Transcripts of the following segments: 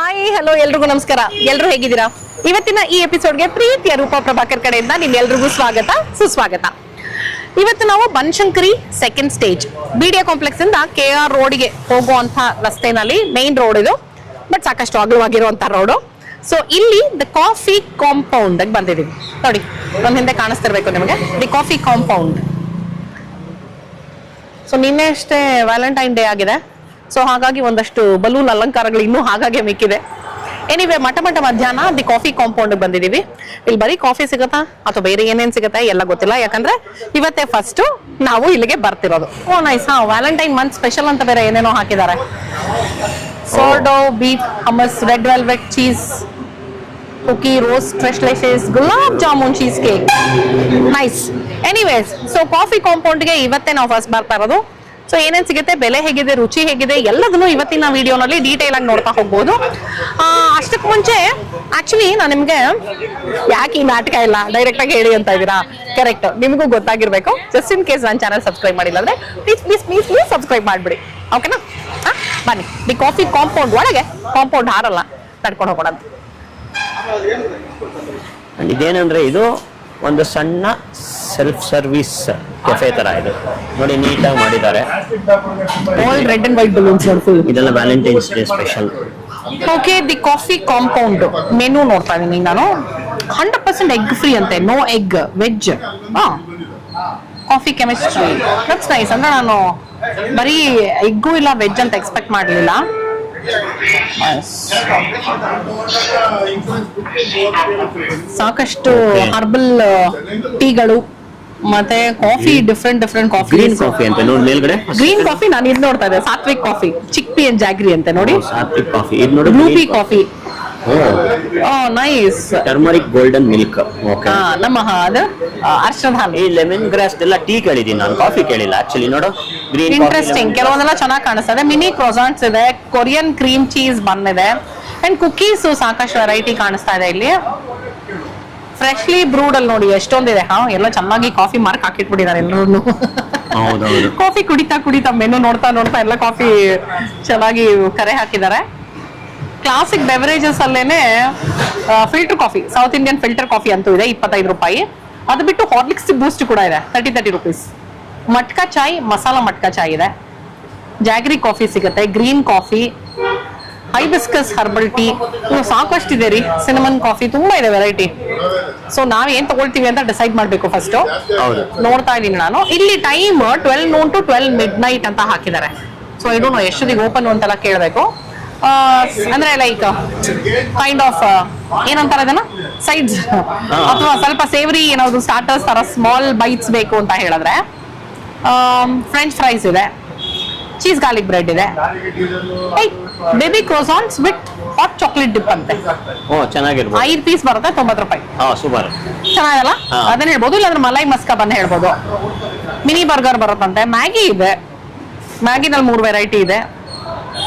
Hi hello ಎಲ್ರಿಗೂ ನಮಸ್ಕಾರ. ಎಲ್ರು ಹೇಗಿದ್ದೀರಾ? ಇವತ್ತಿನ ಈ ಎಪಿಸೋಡ್ಗೆ ಪ್ರೀತಿಯ ರೂಪಾ ಪ್ರಭಾಕರ್ ಕಡೆಯಿಂದ ನಿಮ್ಮೆಲ್ರಿಗೂ ಸ್ವಾಗತ ಸುಸ್ವಾಗತ. ಇವತ್ತು ನಾವು Banashankari second stage BDA complex ಇಂದ KR ರೋಡ್ಗೆ ಹೋಗುವಂತ ರಸ್ತೆನಲ್ಲಿ ಮೇನ್ ರೋಡ್ ಇದು, ಬಟ್ ಸಾಕಷ್ಟು ಅಗಲವಾಗಿರುವಂತ ರೋಡು. ಸೊ ಇಲ್ಲಿ ದ ಕಾಫಿ ಕಾಂಪೌಂಡ್ ಬಂದಿದ್ದೀವಿ ನೋಡಿ, ನಮ್ಮ ಹಿಂದೆ ಕಾಣಿಸ್ತಿರ್ಬೇಕು ನಿಮಗೆ ದಿ ಕಾಫಿ ಕಾಂಪೌಂಡ್. ಸೊ ನಿನ್ನೆ ಅಷ್ಟೇ ವ್ಯಾಲೆಂಟೈನ್ ಡೇ ಆಗಿದೆ, ಸೊ ಹಾಗಾಗಿ ಒಂದಷ್ಟು ಬಲೂನ್ ಅಲಂಕಾರಗಳು ಇನ್ನೂ ಹಾಗಾಗಿ ಮಿಕ್ಕಿದೆ. ಎನಿವೆ ಮಠ ಮಧ್ಯಾಹ್ನ ದಿ ಕಾಫಿ ಕಾಂಪೌಂಡ್ ಬಂದಿದೀವಿ. ಇಲ್ಲಿ ಬರೀ ಕಾಫಿ ಸಿಗತ್ತಾ ಅಥವಾ ಬೇರೆ ಏನೇನ್ ಸಿಗತ್ತಾ ಎಲ್ಲ ಗೊತ್ತಿಲ್ಲ, ಯಾಕಂದ್ರೆ ಇವತ್ತೇ ಫಸ್ಟ್ ನಾವು ಇಲ್ಲಿಗೆ ಬರ್ತಿರೋದು. Oh nice. Valentine month special ಅಂತ ಬೇರೆ ಏನೇನೋ ಹಾಕಿದ್ದಾರೆ. Sourdough, beef, hummus, red velvet, cheese cookie, roast, fresh ಲೇಸಸ್, gulab jamun, cheesecake. Nice. Anyways, so Coffee ಕಾಂಪೌಂಡ್ಗೆ ಇವತ್ತೇ ನಾವು ಫಸ್ಟ್ ಬರ್ತಾ ಇರೋದು. ಸೊ ಏನೇನ್ ಸಿಗುತ್ತೆ, ಬೆಲೆ ಹೇಗಿದೆ, ರುಚಿ ಹೇಗಿದೆ, ಎಲ್ಲದನ್ನು ಇವತ್ತಿನ ವಿಡಿಯೋನಲ್ಲಿ ಡೀಟೇಲ್ ಆಗಿ ನೋಡ್ತಾ ಹೋಗ್ಬೋದು. ಅಷ್ಟಕ್ಕೆ ಮುಂಚೆ ಆಕ್ಚುಲಿ ನಾನು ನಿಮ್ಗೆ ಯಾಕೆ ಈ ನಾಟಕ ಇಲ್ಲ ಡೈರೆಕ್ಟ್ ಆಗಿ ಹೇಳಿ ಅಂತ ಇದ್ದೀರಾ, ಕರೆಕ್ಟ್, ನಿಮಗೂ ಗೊತ್ತಾಗಿರ್ಬೇಕು. ಜಸ್ಟ್ ಇನ್ ಕೇಸ್ ನನ್ನ ಚಾನಲ್ ಸಬ್ಸ್ಕ್ರೈಬ್ ಮಾಡಿಲ್ಲ ಅಂದ್ರೆ ಪ್ಲೀಸ್ ಸಬ್ಸ್ಕ್ರೈಬ್ ಮಾಡ್ಬಿಡಿ, ಓಕೆನಾ? ಬನ್ನಿ ದಿ ಕಾಫಿ ಕಾಂಪೌಂಡ್ ಒಳಗೆ, ಕಾಂಪೌಂಡ್ ಹಾರಲ್ಲ, ನಡ್ಕೊಂಡು ಹೋಗೋಣ. ಇದೇನಂದ್ರೆ ಇದು ಒಂದು ಸಣ್ಣ ಸೆಲ್ಫ್ ಸರ್ವಿಸ್ ಕೆಫೆ ತರ ಇದೆ ನೋಡಿ, ನೀಟಾಗಿ ಮಾಡಿದ್ದಾರೆ. All red and white balloons full. ಇದೆಲ್ಲ Valentine's day special. Okay, the Coffee Compound menu ನೋಡ್ತಾ ಇದೀನಿ ನಾನು. 100% ಎಗ್ ಫ್ರೀ ಅಂತೆ, no egg, veg. Coffee chemistry, that's nice. ಅಂದ್ರೆ ನಾನು ಬರೀ ಎಗ್ಗು ಇಲ್ಲ ವೆಜ್ ಅಂತ ಎಕ್ಸ್ಪೆಕ್ಟ್ ಮಾಡಲಿಲ್ಲ. ಸಾಕಷ್ಟು ಹರ್ಬಲ್ ಟೀಗಳು ಮತ್ತೆ coffee, different coffee. Green coffee ಅಂತ ನೋಡಿ ಮೇಲ್ಗಡೆ. ಗ್ರೀನ್ ಕಾಫಿ ನಾನು ಇದು ನೋಡ್ತಾ ಇದ್ದೆ, Satvik coffee, chickpea and jaggery ಅಂತ ನೋಡಿ. ಸಾತ್ವಿಕ್ ಕಾಫಿ ಇದು ನೋಡಿ. Blue pea coffee. Nice. Turmeric golden milk. Okay, ನಮ್ಮ ಅದು ಅರ್ಶದ ಹಾಲು. ಈ ಲೆಮನ್ ಗ್ರಾಸ್ ಎಲ್ಲ ಟೀ ಕೇಳಿದೀನಿ ನಾನು, ಕಾಫಿ ಕೇಳಿಲ್ಲ ಆಕ್ಚುಲಿ. ನೋಡು ಗ್ರೀನ್ ಇಂಟ್ರೆಸ್ಟಿಂಗ್, ಕೆಲವೊಂದೆಲ್ಲ ಚೆನ್ನಾಗಿ ಕಾಣಿಸ್ತದೆ. ಮಿನಿ ಕ್ರೋಸಾಂಟ್ಸ್ ಇದೆ, ಕೊರಿಯನ್ ಕ್ರೀಮ್ ಚೀಸ್ ಬನ್ ಇದೆ, ಅಂಡ್ ಕುಕೀಸ್ ಸಾಕಷ್ಟು ವೆರೈಟಿ ಕಾಣಿಸ್ತಾ ಇದೆ ಇಲ್ಲಿ. ಫ್ರೆಶ್ಲಿ ಬ್ರೂಡ್ ಅಲ್ಲಿ ನೋಡಿ ಎಷ್ಟೊಂದಿದೆ. ಎಲ್ಲ ಚೆನ್ನಾಗಿ ಕಾಫಿ ಮಾರ್ಕ್ ಹಾಕಿಟ್ಬಿಟ್ಟಿದ್ದಾರೆ ಎಲ್ಲರೂ. ಕಾಫಿ ಕುಡಿತಾ ಮೆನು ನೋಡ್ತಾ ಎಲ್ಲ ಕಾಫಿ ಚೆನ್ನಾಗಿ ಕರೆ ಹಾಕಿದ್ದಾರೆ. ಕ್ಲಾಸಿಕ್ ಬೆವರೇಜಸ್ ಅಲ್ಲೇನೆ filter coffee, South Indian filter coffee ಅಂತೂ ಇದೆ, 25 ರೂಪಾಯಿ. ಅದು ಬಿಟ್ಟು ಹಾರ್ಲಿಕ್ಸ್ ಬೂಸ್ಟ್ ಕೂಡ ಇದೆ, 30 ರೂಪೀಸ್. ಮಟ್ಕಾ ಚಾಯ್, ಮಸಾಲಾ ಮಟ್ಕಾ ಚಾಯ್ ಇದೆ. ಜಾಗ್ರಿ ಕಾಫಿ ಸಿಗುತ್ತೆ, green coffee, hibiscus herbal tea, ಸಾಕಷ್ಟು ಇದೆ ರೀ. ಸಿನಮನ್ ಕಾಫಿ, ತುಂಬಾ ಇದೆ ವೆರೈಟಿ. ಸೊ ನಾವ್ ಏನ್ ತಗೊಳ್ತೀವಿ ಅಂತ ಡಿಸೈಡ್ ಮಾಡ್ಬೇಕು ಫಸ್ಟ್. ನೋಡ್ತಾ ಇದೀನಿ ನಾನು. ಇಲ್ಲಿ ಟೈಮ್ 12 noon to 12 midnight ಅಂತ ಹಾಕಿದ್ದಾರೆ. ಸೊ ಇದು ಎಷ್ಟೊತ್ತಿಗೆ ಓಪನ್ ಅಂತೆಲ್ಲ ಕೇಳಬೇಕು. ಅಂದ್ರೆ ಲೈಕ್ ಕೈಂಡ್ ಆಫ್ ಏನಂತಾರೆ ಅದನ್ನ, ಸೈಡ್ಸ್ ಅಥವಾ ಸ್ವಲ್ಪ ಸೇವರಿ ಏನಾದ್ರು ಸ್ಟಾರ್ಟರ್ಸ್ ತರ ಸ್ಮಾಲ್ ಬೈಟ್ಸ್ ಬೇಕು ಅಂತ ಹೇಳಿದ್ರೆ ಫ್ರೆಂಚ್ ಫ್ರೈಸ್ ಇದೆ, ಚೀಸ್ ಗಾರ್ಲಿಕ್ ಬ್ರೆಡ್ ಇದೆ, baby croissants with hot chocolate dip ಅಂತೆ. ಚೆನ್ನಾಗಿರ್ಬೋದು. 5 ಪೀಸ್ ಬರುತ್ತೆ, 90 ರೂಪಾಯಿ. ಸೂಪರ್, ಚೆನ್ನಾಗಲ್ಲ? ಅದನ್ನ ಹೇಳ್ಬೋದು. ಇಲ್ಲಾಂದ್ರೆ ಮಲೈ ಮಸ್ಕಾ ಬನ್ ಹೇಳ್ಬೋದು. Mini burger ಬರುತ್ತಂತೆ. ಮ್ಯಾಗಿ ಇದೆ, ಮ್ಯಾಗಿನಲ್ಲಿ 3 ವೆರೈಟಿ ಇದೆ.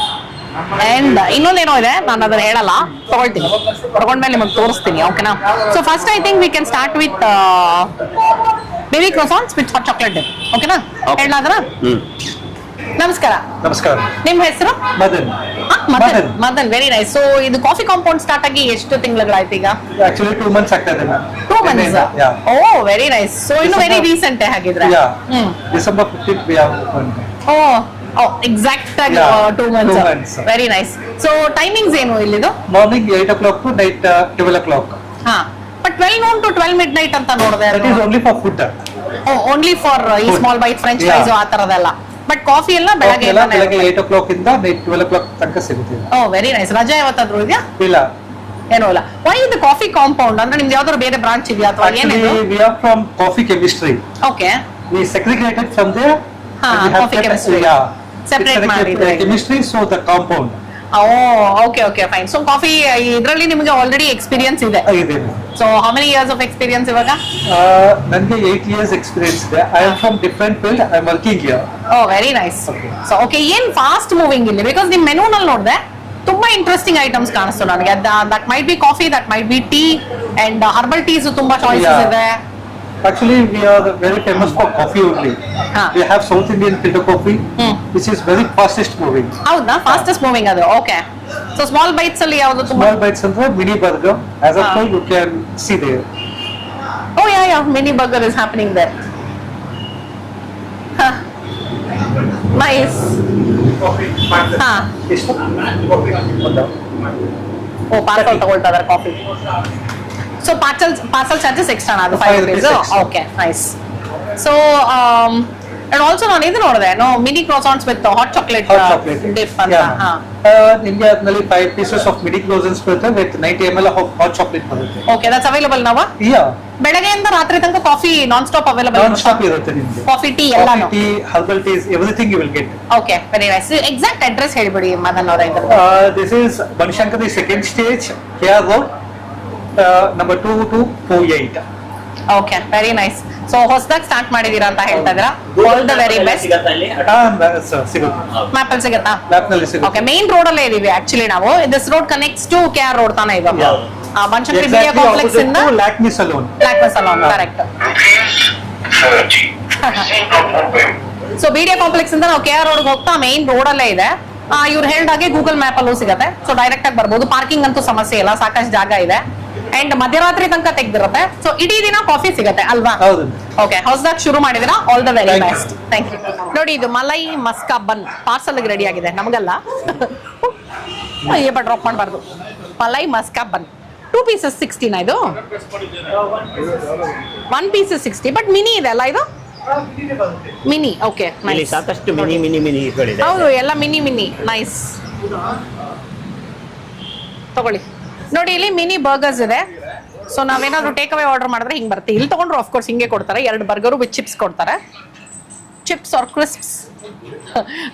ಅಂಡ್ ಇನ್ನೊಂದೇನೋ ಇದೆ, ನಾನು ಅದನ್ನ ಹೇಳಲ್ಲ, ತಗೊಳ್ತೀನಿ, ತಗೊಂಡ್ಮೇಲೆ ನಿಮಗೆ ತೋರಿಸ್ತೀನಿ, ಓಕೆನಾ? So first I think we can start with baby croissants with hot chocolate dip, ಓಕೆನಾ? ಹೇಳಲಾದ್ರ? ನಮಸ್ಕಾರ. ನಮಸ್ಕಾರ. ನಿಮ್ಮ ಹೆಸರು? Madan. Madan, very nice. So ಇದು ಕಾಫಿ ಕಾಂಪೌಂಡ್ ಸ್ಟಾರ್ಟ್ ಆಗಿ ಎಷ್ಟು ತಿಂಗಳುಗಳಾಯ್ತು ಈಗ? ಆಕ್ಚುಲಿ 2 months ಆಗ್ತಾ ಇದೆ ma'am. 2 months. Oh very nice. So ಇನ್ನು ವೆರಿ ರೀಸೆಂಟ್ ಹಾಗಿದ್ರೆ. December 15th we have opened. Oh exact ಆಗಿ 2 months. Very nice. So timings ಏನು ಇಲ್ಲಿದು? Morning 8 o'clock to night 12 o'clock. But 12 noon to 12 midnight ಅಂತ ನೋಡಿದೆ. That is only for food. Only for ಈ small byte French fries ಆ ತರದೆಲ್ಲ. But coffee ಎಲ್ಲ ಬೆಳಗ್ಗೆ 8 o'clock ಇಂದ night 12 o'clock ತನಕ ಸಿಗುತ್ತೆ. Very nice. ರಜೆ ಯಾವತ್ತಾದ್ರೂ ಇದೆಯಾ? ಇಲ್ಲ, ಏನೂ ಇಲ್ಲ. ವೈ ಇದು ಕಾಫಿ ಕಾಂಪೌಂಡ್ ಅಂದ್ರೆ ನಿಮ್ದು ಯಾವ್ದಾದ್ರು ಬೇರೆ ಬ್ರಾಂಚ್ ಇದೆಯಾ ಅಥವಾ ಏನಿದೆ? We are from coffee chemistry. Okay. We segregated from there. Coffee chemistry separate ಮಾಡಿದ್ರೆ chemistry, so the compound. Okay fine. So coffee ಇದರಲ್ಲಿ ನಿಮಗೆ ಆಲ್ರೆಡಿ ಎಕ್ಸ್ಪೀರಿಯನ್ಸ್ ಇದೆ. So how many years of experience ಇವಾಗ? ನನಗೆ 8 years ಎಕ್ಸ್ಪೀರಿಯನ್ಸ್ ಇದೆ. I am from different field, I am working here. Very nice. So okay, ಏನ್ fast moving ಇಲ್ಲಿ? Because ನಿಮ್ ಮೆನುನಲ್ಲಿ ನೋಡಿದೆ ತುಂಬಾ ಇಂಟ್ರೆಸ್ಟಿಂಗ್ ಐಟಮ್ಸ್ ಕಾಣಿಸ್ತು ನನಗೆ. That might be coffee, that might be tea, and herbal teas ತುಂಬಾ choices ಇದೆ. Actually, we are very famous for coffee only. Ah. We have South Indian filter coffee, which is very fastest moving. ಹೌದಾ fastest moving ಅದು okay so small bites ಅಲ್ಲಿ ಯಾವುದು ತುಂಬಾ Small bites and mini burger. As of now, you can see there. Oh yeah mini burger is happening there nice ಹಾ oh parcel ತಗೊಳ್ತಾ ಇದಾರೆ coffee so parcel charges extra ಅದು 5 5 rupees rupees extra. Okay nice so and also ನಾನು ಇದು ನೋಡಿದೆ no mini croissants with hot chocolate Hot chocolate. Dip ಅಂತ Yeah. ಹಾ India, 5 pieces of mini croissants with 90 ml of hot chocolate. Okay that's available ನಾವ Yeah. ಬೆಳಗ್ಗೆಯಿಂದ ರಾತ್ರಿ ತನಕ coffee non stop available Non-stop ಇರುತ್ತೆ ನಿಮ್ಗೆ. ಕಾಫಿ ಟೀ ಎಲ್ಲಾನು Coffee, tea, herbal teas, everything you will get. Okay very nice exact address ಹೇಳ್ಬಿಡಿ ಮದನ್ ಅವರ ಇದು This is Banishankar, the second stage, KR Road, number 2248. Okay very nice so ಹೊಸದಾಗಿ start ಮಾಡಿದೀರಾ ಅಂತ ಹೇಳ್ತಾ ಇದ್ದೀರಾ ಆಲ್ ದ ವೆರಿ ಬೆಸ್ಟ್ ಸಿಗುತ್ತೆ. Maple ಸಿಗುತ್ತಾ ಮ್ಯಾಪ್ನಲ್ಲಿ ಸಿಗುತ್ತೆ. ಓಕೆ ಮೇನ್ ರೋಡ್ ಅಲ್ಲೇ ಇದೀವಿ ಆಕ್ಚುಲಿ ನಾವು this road connects to K R road ತಾನೇ ಇವಾಗ Banashankari BDA Exactly complex opposite ಇಂದ to Lakme Salon. Block salon correct so BDA complex ಇಂದ ನಾವು ಕೆ ಆರ್ ರೋಡ್ ಹೋಗ್ತಾ ಮೇನ್ ರೋಡ್ ಅಲ್ಲೇ ಇದೆ ಇವ್ರು ಹೇಳ್ದಾಗೆ ಗೂಗಲ್ ಮ್ಯಾಪ್ ಅಲ್ಲೂ ಸಿಗುತ್ತೆ ಸೊ ಡೈರೆಕ್ಟ್ ಆಗಿ ಬರ್ಬೋದು ಪಾರ್ಕಿಂಗ್ ಅಂತೂ ಸಮಸ್ಯೆ ಇಲ್ಲ ಸಾಕಷ್ಟು ಜಾಗ ಇದೆ ಅಂಡ್ ಮಧ್ಯರಾತ್ರಿ ತನಕ ತೆಗ್ದಿರುತ್ತೆ ಸೊ ಇಡೀ ದಿನ ಕಾಫಿ ಸಿಗುತ್ತೆ ಅಲ್ವಾ ಹೌದು. ಓಕೆ ಹೊಸದಾಗಿ ಶುರು ಮಾಡಿದಿರಾ all the very Thank you. Best thank you ನೋಡಿ ಇದು malai maska bun parcel ready ಆಗಿದೆ ನಮಗಲ್ಲ ಬಟ್ ಡ್ರಾಪ್ ಮಾಡಬಾರ್ದು ಮಲೈ ಮಸ್ಕಾ ಬನ್ 2 pieces 60 ಇದು 1 piece 60 ಬಟ್ ಮಿನಿ ಇದೆ ಅಲ್ಲ ಇದು ಮಿನಿ ಓಕೆ ಇಲ್ಲಿ ಸಾಕಷ್ಟು ಮಿನಿ ಗಳಿದೆ. ಹೌದು ಎಲ್ಲ ಮಿನಿ ನೈಸ್ ತಗೊಳ್ಳಿ ನೋಡಿ ಇಲ್ಲಿ ಮಿನಿ ಬರ್ಗರ್ಸ್ ಇದೆ ಸೊ ನಾವೇನಾದ್ರೂ ಟೇಕ್ ಅವೇ ಆರ್ಡರ್ ಮಾಡಿದ್ರೆ ಹಿಂಗೆ ಬರುತ್ತೆ ಇಲ್ಲಿ ತಗೊಂಡ್ರು ಆಫ್ಕೋರ್ಸ್ ಹಿಂಗೆ ಕೊಡ್ತಾರೆ 2 ಬರ್ಗರು ವಿತ್ ಚಿಪ್ಸ್ ಕೊಡ್ತಾರೆ ಚಿಪ್ಸ್ ಆರ್ ಕ್ರಿಸ್ಪ್ಸ್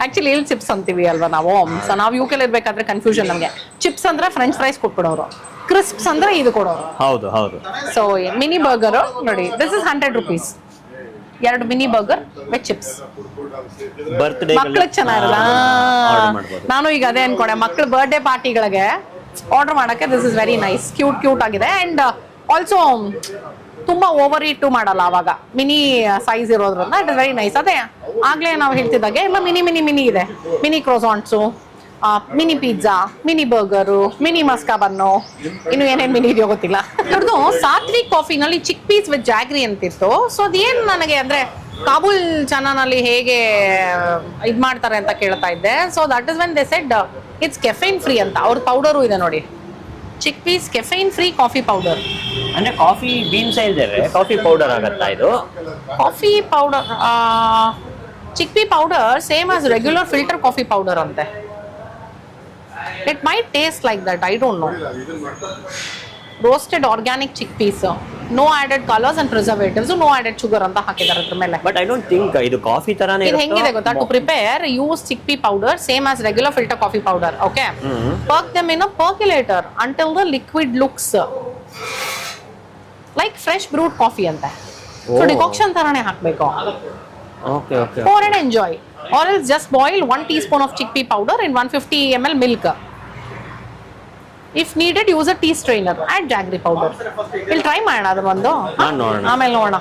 ಆಕ್ಚುಲಿ ಇಲ್ಲಿ ಚಿಪ್ಸ್ ಅಂತೀವಿ ಅಲ್ವಾ ನಾವು ಸೊ ನಾವು ಯು ಕೆಲ್ ಇರ್ಬೇಕಾದ್ರೆ ಕನ್ಫ್ಯೂಷನ್ ನಮಗೆ ಚಿಪ್ಸ್ ಅಂದ್ರೆ ಫ್ರೆಂಚ್ ಫ್ರೈಸ್ ಕೊಟ್ಬಿಡೋರು ಕ್ರಿಸ್ಪ್ಸ್ ಅಂದ್ರೆ ಇದು ಕೊಡೋರು ಹೌದು ಸೊ ಮಿನಿ ಬರ್ಗರ್ ನೋಡಿ this is 100 rupees 2 mini burger with chips birthday ಮಕ್ಳಿಗೆ ಚೆನ್ನಾಗಿರಲ್ಲ ಆರ್ಡರ್ ಮಾಡ್ಬೋದು. ನಾನು ಈಗ ಅದೇ ಅನ್ಕೊಂಡೆ ಮಕ್ಳ ಬರ್ಡೇ ಪಾರ್ಟಿಗಳಿಗೆ ಆರ್ಡರ್ ಮಾಡಕ್ಕೆ this is very nice cute ಆಗಿದೆ ಅಂಡ್ ಆಲ್ಸೋ ತುಂಬಾ ಓವರ್ ಈಟ್ ಮಾಡಲ್ಲ ಅವಾಗ ಮಿನಿ ಸೈಜ್ ಇರೋದ್ರಿಂದ ಇಟ್ ಇಸ್ ವೆರಿ ನೈಸ್ ಅದೇ ಆಗ್ಲೇ ನಾವು ಹೇಳ್ತಿದ್ದಾಗೆ ಎಲ್ಲ ಮಿನಿ ಇದೆ mini croissants mini pizza mini burger mini maska bun ಇನ್ನು ಏನೇನ್ ಮಿನಿ ಇದೆಯೋ ಗೊತ್ತಿಲ್ಲ ಇವ್ರದ್ದು ಸಾತ್ವಿಕ್ ಕಾಫಿನಲ್ಲಿ ಚಿಕ್ ಪೀಸ್ ವಿತ್ ಜಾಗ್ರಿ ಅಂತಿತ್ತು ಸೊ ಅದೇನ್ ನನಗೆ ಅಂದ್ರೆ ಕಾಬೂಲ್ ಚನಾನಲ್ಲಿ ಹೇಗೆ ಇದ್ ಮಾಡ್ತಾರೆ ಅಂತ ಕೇಳ್ತಾ ಇದ್ದೆ so that is when they said it's caffeine free ಅಂತ ಅವ್ರ ಪೌಡರು ಇದೆ ನೋಡಿ chickpeas caffeine free coffee powder ಅಂದ್ರೆ ಕಾಫಿ ಬೀನ್ಸ್ ಇದ್ದಾರೆ ಕಾಫಿ ಪೌಡರ್ ಆಗತ್ತಾ ಇದು coffee powder chickpea powder same as regular filter coffee powder ಅಂತೆ it might taste like that I don't know roasted organic chickpeas no added colours and preservatives no added sugar ಅಂತ ಹಾಕಿದ್ದಾರೆ ಅದ್ರ ಮೇಲೆ but I don't think ಇದು coffee ತರಾನೇ ಇದು ಹೆಂಗಿದೆ ಗೊತ್ತಾ to prepare use chickpea powder same as regular filter coffee powder okay perk them in a percolator until the liquid looks like fresh brewed coffee ಅಂತ so decoction ತರಾನೇ ಹಾಕಬೇಕು okay pour and enjoy or else just boil 1 teaspoon of chickpea powder in 150 ml milk. If needed use a tea strainer, add jaggery powder. We'll try ಮಾಡೋಣ ಅದನ್ನ ಒಂದು ಆಮೇಲೆ ನೋಡೋಣ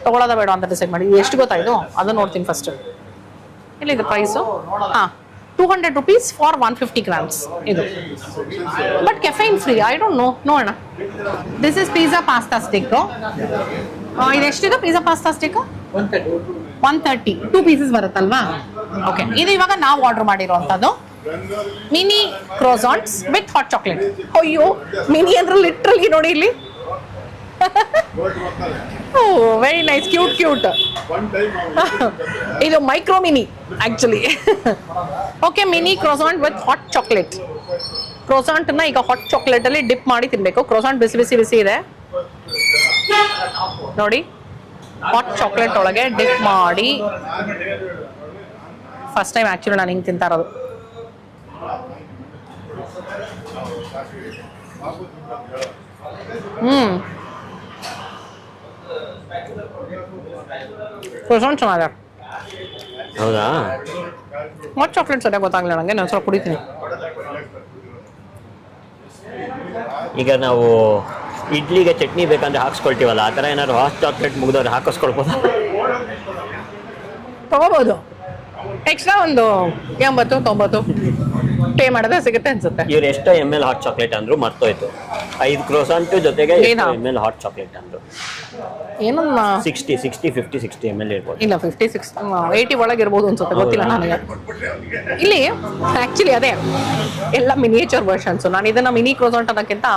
ತಗೊಳ್ಳೋದ ಬೇಡ ಅಂತ ಡಿಸೈಡ್ ಮಾಡಿ ಎಷ್ಟು ಗೊತ್ತಾಯ್ತು ಅದನ್ನ ನೋಡ್ತೀನಿ ಫಸ್ಟ್ ಎಲ್ಲಿದೆ ಪ್ರೈಸು 200 rupees for 150 grams ಇದು but caffeine free I don't know ನೋಡೋಣ this is pizza pasta stick ಇದು ಎಷ್ಟಿದೆ ಪಿಜ್ಜಾ ಪಾಸ್ತಾ ಸ್ಟಿಕ್ 130 2 ಪೀಸಸ್ ಬರುತ್ತಲ್ವಾ ಓಕೆ ಇದು ಇವಾಗ ನಾವು ಆರ್ಡರ್ ಮಾಡಿರೋಂಥದ್ದು mini croissants with hot chocolate ಅಯ್ಯೋ ಮಿನಿ ಅಂದ್ರೆ ಲಿಟ್ರಲಿ ನೋಡಿ ಇಲ್ಲಿ ವೆರಿ ನೈಸ್ ಕ್ಯೂಟ್ ಇದು micro mini actually okay mini croissant with hot chocolate croissant ನ ಈಗ ಹಾಟ್ ಚಾಕ್ಲೇಟ್ ಅಲ್ಲಿ ಡಿಪ್ ಮಾಡಿ ತಿನ್ಬೇಕು ಕ್ರೋಸಾಂಟ್ ಬಿಸಿ ಇದೆ ನೋಡಿ ಹಾಟ್ ಚಾಕ್ಲೇಟ್ ಒಳಗೆ ಡಿಪ್ ಮಾಡಿ ಫಸ್ಟ್ ಟೈಮ್ ಆಕ್ಚುಲಿ ನಾನು ಹಿಂಗೆ ತಿಂತಾ ಇರೋದು ಕ್ರೋಸಾಂಟ್ ಚೆನ್ನಾಗಿದೆ ಹೌದಾ ಹಾಟ್ ಚಾಕ್ಲೇಟ್ ಸರಿಯಾಗಿ ಗೊತ್ತಾಗಲಿಲ್ಲ ನನಗೆ ನಾನು ಸ್ವಲ್ಪ ಕುಡಿತೀನಿ ಈಗ ನಾವು ಇಡ್ಲಿಗೆ ಚಟ್ನಿ ಬೇಕಂದ್ರೆ ಹಾಕ್ಸ್ಕೊಳ್ತೀವಲ್ಲ ಆ ಥರ ಏನಾದ್ರು ಹಾಟ್ ಚಾಕ್ಲೇಟ್ ಮುಗಿದವ್ರು ಹಾಕಿಸ್ಕೊಳ್ಬೋದಾ? ತಗೋಬಹುದು. ಎಕ್ಸ್ಟ್ರಾ ಒಂದು 80-90 ಪೇ ಮಾಡಿದ್ರೆ ಸಿಗುತ್ತೆ ಅನ್ಸುತ್ತೆ. ಇವ್ರು ಎಷ್ಟೋ ml ಹಾಟ್ ಚಾಕ್ಲೇಟ್ ಅಂದ್ರು ಮರ್ತೋಯ್ತು. 5 ಕ್ರೋಸಾಂಟ್ ಜೊತೆಗೆ ಏನಾ? ml ಹಾಟ್ ಚಾಕ್ಲೇಟ್ ಅಂದ್ರು ಏನನ್ನ 60 ml ಇರ್ಬೋದು. ಇಲ್ಲ 80 ಒಳಗೆ ಇರ್ಬೋದು ಅನ್ಸುತ್ತೆ, ಗೊತ್ತಿಲ್ಲ ನನಗೆ. ಇಲ್ಲಿ ಆಕ್ಚುಲಿ ಅದೇ ಎಲ್ಲ ಮಿನಿಯೇಚರ್ ವರ್ಷನ್ಸ್. ನಾನು ಇದನ್ನ ಮಿನಿ ಕ್ರೋಸಾಂಟ್ ಅನ್ನೋಕ್ಕಿಂತ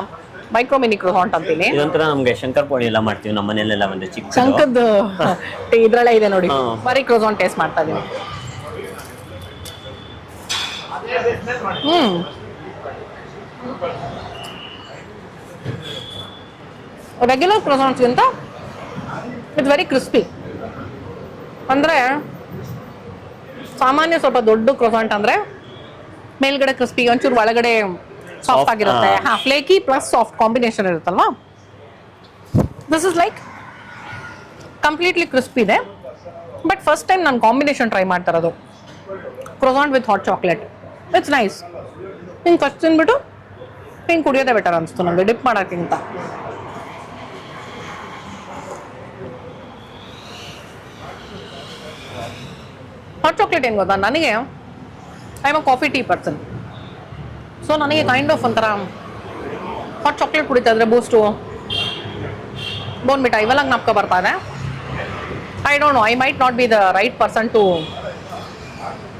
ಮೈಕ್ರೋ ಮಿನಿ ಕ್ರೋಸಾಂಟ್ ಅಂತೀನಿ. ಇದೊಂಥರ ನಮ್ಗೆ ಶಂಕರ್ ಪೋಳಿ ಎಲ್ಲ ಮಾಡ್ತೀವಿ ನಮ್ಮ ಮನೆಯಲ್ಲೆಲ್ಲ, ಒಂದು ಚಿಕ್ಕ ಶಂಕದ್ ಇದ್ರಲ್ಲೇ ಇದೆ ನೋಡಿ. ಹಾ. ಬರೀ ಕ್ರೋಸಾಂಟ್ ಟೇಸ್ಟ್ ಮಾಡ್ತಾ ಇದೀನಿ. ರೆಗ್ಯುಲರ್ ಕ್ರೋಸಾಂಟ್ಸ್ಗಿಂತ ಇಟ್ಸ್ ವೆರಿ ಕ್ರಿಸ್ಪಿ. ಅಂದ್ರೆ ಸಾಮಾನ್ಯ ಸ್ವಲ್ಪ ದೊಡ್ಡ ಕ್ರೋಸಾಂಟ್ ಅಂದ್ರೆ ಮೇಲ್ಗಡೆ ಕ್ರಿಸ್ಪಿ, ಒಂಚೂರು ಒಳಗಡೆ ಸಾಫ್ಟ್ ಆಗಿರುತ್ತೆ. ಫ್ಲೇಕಿ ಪ್ಲಸ್ ಸಾಫ್ಟ್ ಕಾಂಬಿನೇಷನ್ ಇರುತ್ತಲ್ವಾ. This is like completely crispy ಇದೆ. ಬಟ್ ಫಸ್ಟ್ ಟೈಮ್ ನಾನು ಕಾಂಬಿನೇಷನ್ ಟ್ರೈ ಮಾಡ್ತಾ ಇರೋದು, croissant with hot chocolate. It's nice. ಹಿಂಗೆ ಫಸ್ಟ್ ತಿಂದ್ಬಿಟ್ಟು ಹಿಂಗೆ ಕುಡಿಯೋದೇ ಬೆಟರ್ ಅನಿಸ್ತು ನನಗೆ ಡಿಪ್ ಮಾಡೋಕ್ಕಿಂತ. ಹಾಟ್ ಚಾಕ್ಲೇಟ್ ಏನು ಗೊತ್ತಾ, ನನಗೆ I am a coffee tea person. So ನನಗೆ ಕೈಂಡ್ ಆಫ್ ಒಂಥರ ಹಾಟ್ ಚಾಕ್ಲೇಟ್ ಕುಡಿತಾ ಇದ್ರೆ ಬೂಸ್ಟು, ಬೋನ್ಬಿಟ ಇವೆಲ್ಲ ಜ್ಞಾಪಕ ಬರ್ತಾ ಇದೆ. I don't know, I might not be the right person to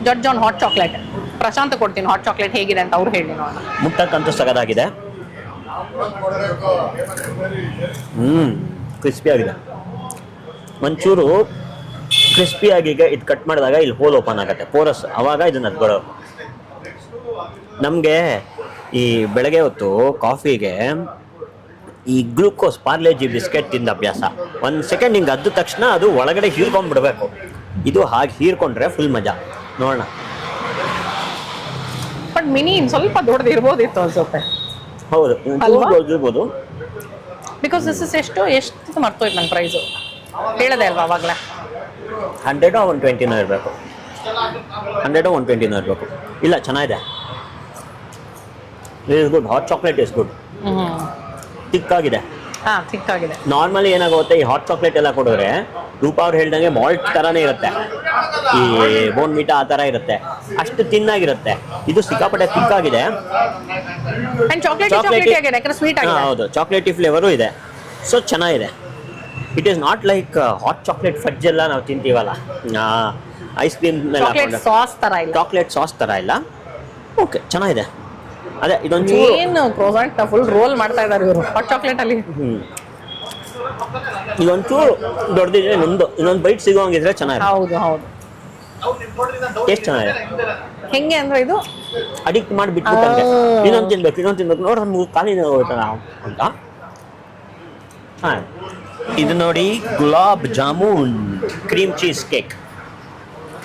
judge on hot chocolate. Prashant ಕೊಡ್ತೀನಿ ಹಾಟ್ ಚಾಕ್ಲೇಟ್ ಹೇಗಿದೆ ಅಂತ ಅವ್ರು ಹೇಳಿ ನೋಡೋಣ. ಮುಟ್ಟಕ್ಕಂತೂ ಸಗದಾಗಿದೆ. ಕ್ರಿಸ್ಪಿ ಆಗಿದೆ. ಒಂಚೂರು ಕ್ರಿಸ್ಪಿ ಆಗಿ ಇದು ಕಟ್ ಮಾಡಿದಾಗ ಇಲ್ಲಿ ಹೋಲ್ ಓಪನ್ ಆಗುತ್ತೆ, ಪೋರಸ್, ಅವಾಗ ಇದನ್ನ ಹತ್ಕೊಳ್ಳೋ. ನಮಗೆ ಈ ಬೆಳಗ್ಗೆ ಹೊತ್ತು ಕಾಫಿಗೆ ಈ ಗ್ಲೂಕೋಸ್ ಪಾರ್ಲೇಜಿ ಬಿಸ್ಕೆಟ್ ತಿಂದ ಅಭ್ಯಾಸ. 1 ಸೆಕೆಂಡ್ ಹಿಂಗೆ ಅದ್ದ ತಕ್ಷಣ ಅದು ಒಳಗಡೆ ಹೀರ್ಕೊಂಡ್ಬಿಡ್ಬೇಕು. ಇದು ಹಾಗೆ ಹೀರ್ಕೊಂಡ್ರೆ ಫುಲ್ ಮಜಾ. ನೋಡೋಣ. ಬಟ್ ಮಿನಿ ಸ್ವಲ್ಪ ದೊಡ್ಡದು ಇರ್ಬೋದಿತ್ತು ಅನ್ಸುತ್ತೆ. ಹೌದು, ಅಲ್ವಾ? ಇರ್ಬೋದು. ಬಿಕಾಸ್ ದಿಸ್ ಇಸ್ ಎಷ್ಟು ಮರ್ತೋಯ್ತು ನಂಗೆ ಪ್ರೈಸು. ಹೇಳದೆ ಅಲ್ವಾ ಅವಾಗಲೇ. 100 120 ಇರಬೇಕು. 100 120 ಇರಬೇಕು. ಇಲ್ಲ, ಚೆನ್ನಾಗಿದೆ. Is good. Hot chocolate is good. ತಿಕ್ಕಾಗಿದೆ. ಹಾಂ, ತಿಕ್ಕಾಗಿದೆ. ನಾರ್ಮಲಿ ಏನಾಗುತ್ತೆ, ಈ ಹಾಟ್ ಚಾಕ್ಲೇಟ್ ಎಲ್ಲ ಕೊಡಿದ್ರೆ ರೂಪ ಅವ್ರು ಹೇಳ್ದಂಗೆ ಮಾಲ್ಟ್ ಥರನೇ ಇರುತ್ತೆ, ಈ ಬೋನ್ ಮೀಟಾ ಆ ಥರ ಇರುತ್ತೆ, ಅಷ್ಟು ತಿನ್ನಾಗಿರುತ್ತೆ. ಇದು ಸಿಕ್ಕಾಪಟ್ಟೆ ತಿಕ್ಕಾಗಿದೆ. ಸ್ವೀಟ್ ಆಗಿದೆ. ಹೌದು, ಚಾಕ್ಲೇಟಿ ಫ್ಲೇವರು ಇದೆ. ಸೊ ಚೆನ್ನಾಗಿದೆ. It is not like hot chocolate fudge ಎಲ್ಲ ನಾವು ತಿಂತೀವಲ್ಲ, ಐಸ್ ಕ್ರೀಮ್ ಚಾಕ್ಲೇಟ್ ಸಾಸ್ ತರ ಇಲ್ಲ. ಚಾಕ್ಲೇಟ್ ಸಾಸ್ ಥರ ಇಲ್ಲ. ಓಕೆ, ಚೆನ್ನಾಗಿದೆ. ಅದೇ ಇದೊಂದು ಏನು ಕ್ರೋಸಾಂಟ್ ಫುಲ್ ರೋಲ್ ಮಾಡ್ತಾ ಇದ್ದಾರೆ ಇವರು ಹಾಟ್ ಚಾಕ್ಲೇಟ್ ಅಲ್ಲಿ. ಇದೊಂಚೂರು ದೊಡ್ಡದಿದ್ರೆ ಇನ್ನೊಂದು ಬೈಟ್ ಸಿಗೋಂಗಿದ್ರೆ ಚೆನ್ನಾಗಿದೆ. ಹೌದು ಹೌದು, ಎಷ್ಟು ಚೆನ್ನಾಗಿದೆ. ಹೆಂಗೆ ಅಂದ್ರೆ ಇದು ಅಡಿಕ್ಟ್ ಮಾಡಿ ಬಿಟ್ಬಿಟ್ಟಂಗೆ ಇನ್ನೊಂದು ತಿನ್ಬೇಕು ನೋಡ್ರಿ, ನಮ್ಗೆ ಖಾಲಿ ಹೋಗ್ತಾನ ಅಂತ. ಹಾಂ, ಇದು ನೋಡಿ, gulab jamun cream cheesecake.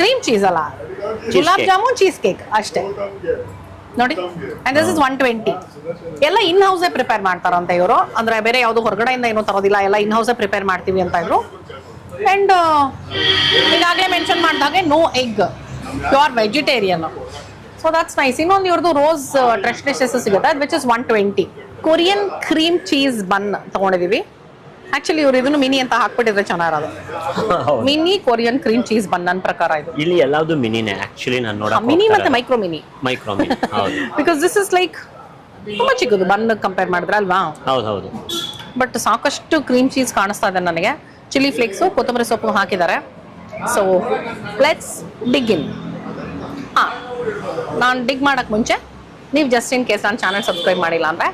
Cream cheese ಅಲ್ಲ, ಗುಲಾಬ್ ಜಾಮೂನ್ ಚೀಸ್ ಕೇಕ್ ಅಷ್ಟೇ ನೋಡಿ. And this is 120. ಎಲ್ಲ ಇನ್ ಹೌಸೇ ಪ್ರಿಪೇರ್ ಮಾಡ್ತಾರಂತೆ ಇವರು. ಅಂದ್ರೆ ಬೇರೆ ಯಾವುದು ಹೊರಗಡೆಯಿಂದ ಏನೂ ತರೋದಿಲ್ಲ, ಎಲ್ಲ ಇನ್ ಹೌಸೇ ಪ್ರಿಪೇರ್ ಮಾಡ್ತೀವಿ ಅಂತ ಇದ್ರು. ಅಂಡ್ ಈಗಾಗಲೇ ಮೆನ್ಷನ್ ಮಾಡಿದಾಗೆ no egg, pure vegetarian. So that's nice. ಇನ್ನೊಂದು ಇವ್ರದ್ದು ರೋಸ್ ಟ್ರೆಶ್ ಡಿಶಸ್ ಸಿಗುತ್ತೆ, which is 120. Korean cream cheese bun ತಗೊಂಡಿದೀವಿ. ಆಕ್ಚುಲಿ ಇವ್ರು ಇದನ್ನು ಮಿನಿ ಅಂತ ಹಾಕ್ಬಿಟ್ಟಿದ್ರೆ ಚೆನ್ನಾಗಿರೋದು. Mini Korean cream cheese bun ನನ್ನ ಪ್ರಕಾರ ಇದು. ಇಲ್ಲಿ ಎಲ್ಲಾವುದು ಮಿನಿನೇ ಆಕ್ಚುಲಿ. ನಾನು ನೋಡೋಕೆ ಮಿನಿ ಮತ್ತೆ ಮೈಕ್ರೋ ಮಿನಿ. ಹೌದು, ಬಿಕಾಸ್ ದಿಸ್ ಇಸ್ ಲೈಕ್ ತುಂಬಾ ಚಿಕ್ಕದು ಬನ್ ಕಂಪೇರ್ ಮಾಡಿದ್ರೆ ಅಲ್ವಾ. ಹೌದು. ಬಟ್ ಸಾಕಷ್ಟು ಕ್ರೀಮ್ ಚೀಸ್ ಕಾಣಿಸ್ತಾ ಇದೆ ನನಗೆ. ಚಿಲ್ಲಿ ಫ್ಲೇಕ್ಸು, ಕೊತ್ತಂಬರಿ ಸೊಪ್ಪು ಹಾಕಿದ್ದಾರೆ. So let's dig in. ನಾನು ಡಿಗ್ ಮಾಡಕ್ ಮುಂಚೆ ನೀವು ಜಸ್ಟ್ ಇನ್ ಕೇಸ್ ನನ್ನ ಚಾನಲ್ ಸಬ್ಸ್ಕ್ರೈಬ್ ಮಾಡಿಲ್ಲ ಅಂದ್ರೆ